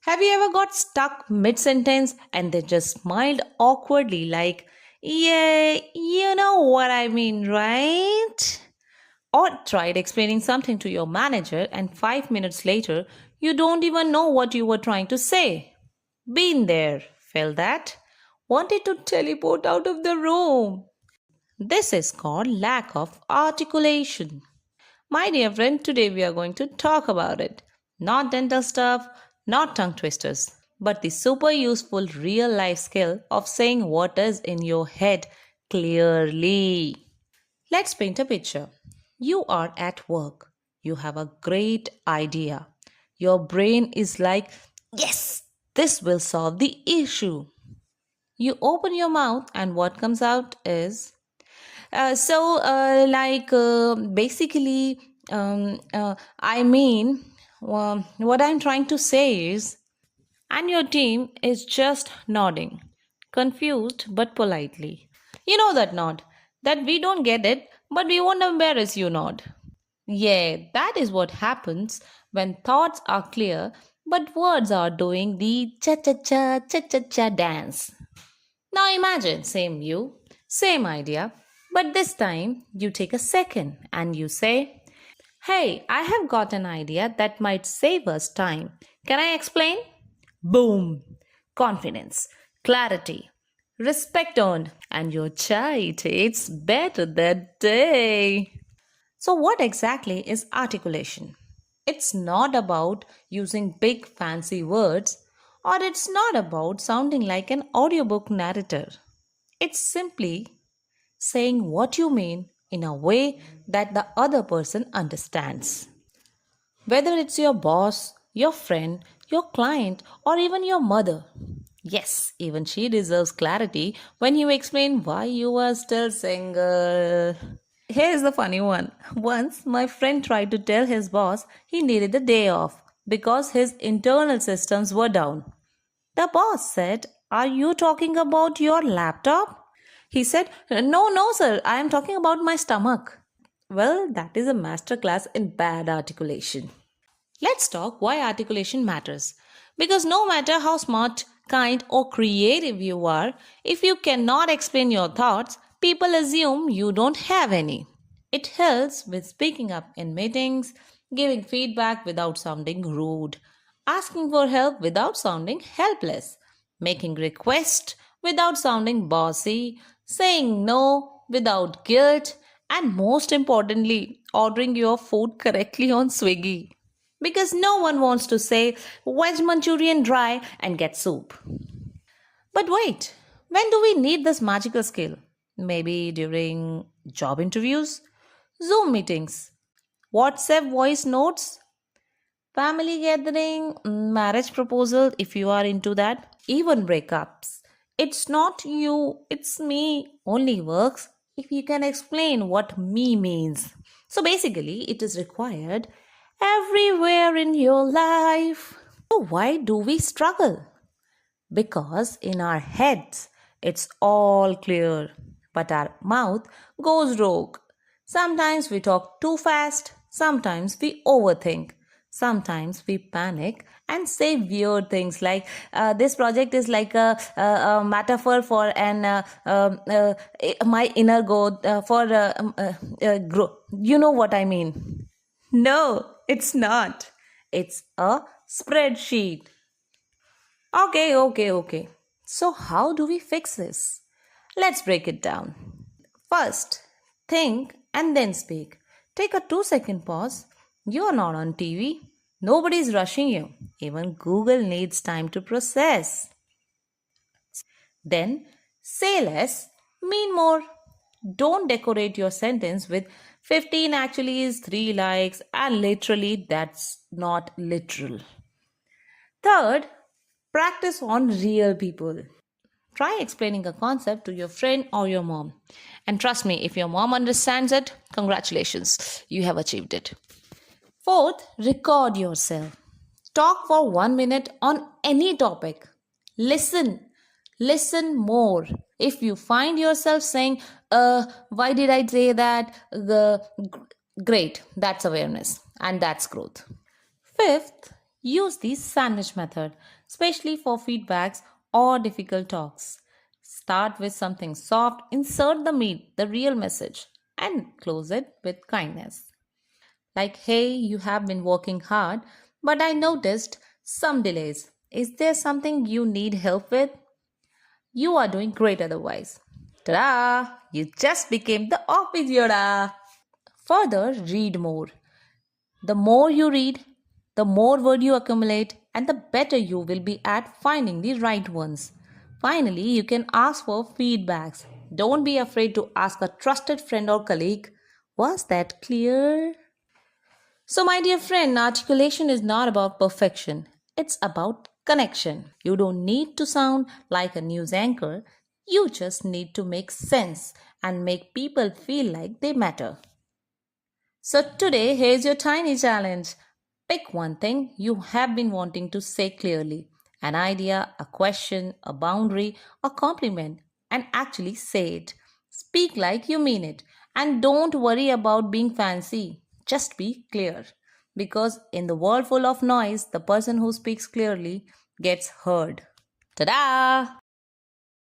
Have you ever got stuck mid sentence and then just smiled awkwardly, like, yeah, you know what I mean, right? Or tried explaining something to your manager and 5 minutes later, you don't even know what you were trying to say? Been there, felt that? Wanted to teleport out of the room. This is called lack of articulation. My dear friend, today we are going to talk about it. Not dental stuff, not tongue twisters, but the super useful real life skill of saying what is in your head clearly. Let's paint a picture. You are at work. You have a great idea. Your brain is like, yes, this will solve the issue. You open your mouth, and what comes out is basically, I mean, what I'm trying to say is, and your team is just nodding, confused but politely. You know that nod, that we don't get it, but we won't embarrass you nod. Yeah, that is what happens when thoughts are clear, but words are doing the cha cha cha dance. Now imagine, same you, same idea, but this time you take a second and you say, hey, I have got an idea that might save us time. Can I explain? Boom! Confidence, clarity, respect earned, and your chai tastes better that day. So, what exactly is articulation? It's not about using big fancy words, or it's not about sounding like an audiobook narrator. It's simply saying what you mean in a way that the other person understands. Whether it's your boss, your friend, your client, or even your mother. Yes, even she deserves clarity when you explain why you are still single. Here's the funny one. Once, my friend tried to tell his boss he needed a day off because his internal systems were down. The boss said, are you talking about your laptop? He said, no, no, sir, I am talking about my stomach. Well, that is a masterclass in bad articulation. Let's talk why articulation matters. Because no matter how smart, kind, or creative you are, if you cannot explain your thoughts, people assume you don't have any. It helps with speaking up in meetings, giving feedback without sounding rude, asking for help without sounding helpless, making requests without sounding bossy, saying no without guilt, and most importantly, ordering your food correctly on Swiggy. Because no one wants to say veg Manchurian dry and get soup. But wait, when do we need this magical skill? Maybe during job interviews, Zoom meetings, WhatsApp voice notes, family gathering, marriage proposal if you are into that, even breakups. It's not you, it's me only works if you can explain what me means. So basically, it is required everywhere in your life. So, why do we struggle? Because in our heads it's all clear, but our mouth goes rogue. Sometimes we talk too fast, sometimes we overthink, sometimes we panic and say weird things like this project is like a metaphor for an my inner growth for growth. You know what I mean? No, it's not. It's a spreadsheet. Okay. So, how do we fix this? Let's break it down. First, think and then speak. Take a 2-second pause. You're not on TV. Nobody's rushing you. Even Google needs time to process. Then, say less, mean more. Don't decorate your sentence with 15 actually is 3 likes and literally that's not literal. Third, practice on real people. Try explaining a concept to your friend or your mom. And trust me, if your mom understands it, congratulations, you have achieved it. Fourth, record yourself. Talk for 1 minute on any topic. Listen. Listen more. If you find yourself saying, why did I say that? Great, that's awareness and that's growth. Fifth, Use the sandwich method, especially for feedbacks or difficult talks. Start with something soft, insert the meat, the real message, and close it with kindness. Like, hey, you have been working hard, but I noticed some delays. Is there something you need help with? You are doing great otherwise. Ta-da! You just became the office Yoda. Further, read more. The more you read, the more word you accumulate, and the better you will be at finding the right ones. Finally, you can ask for feedbacks. Don't be afraid to ask a trusted friend or colleague. Was that clear? So, my dear friend, articulation is not about perfection, it's about connection. You don't need to sound like a news anchor, you just need to make sense and make people feel like they matter. So, today, here's your tiny challenge. Pick one thing you have been wanting to say clearly, an idea, a question, a boundary, a compliment, and actually say it. Speak like you mean it. And don't worry about being fancy, just be clear. Because in the world full of noise, the person who speaks clearly gets heard. Ta da!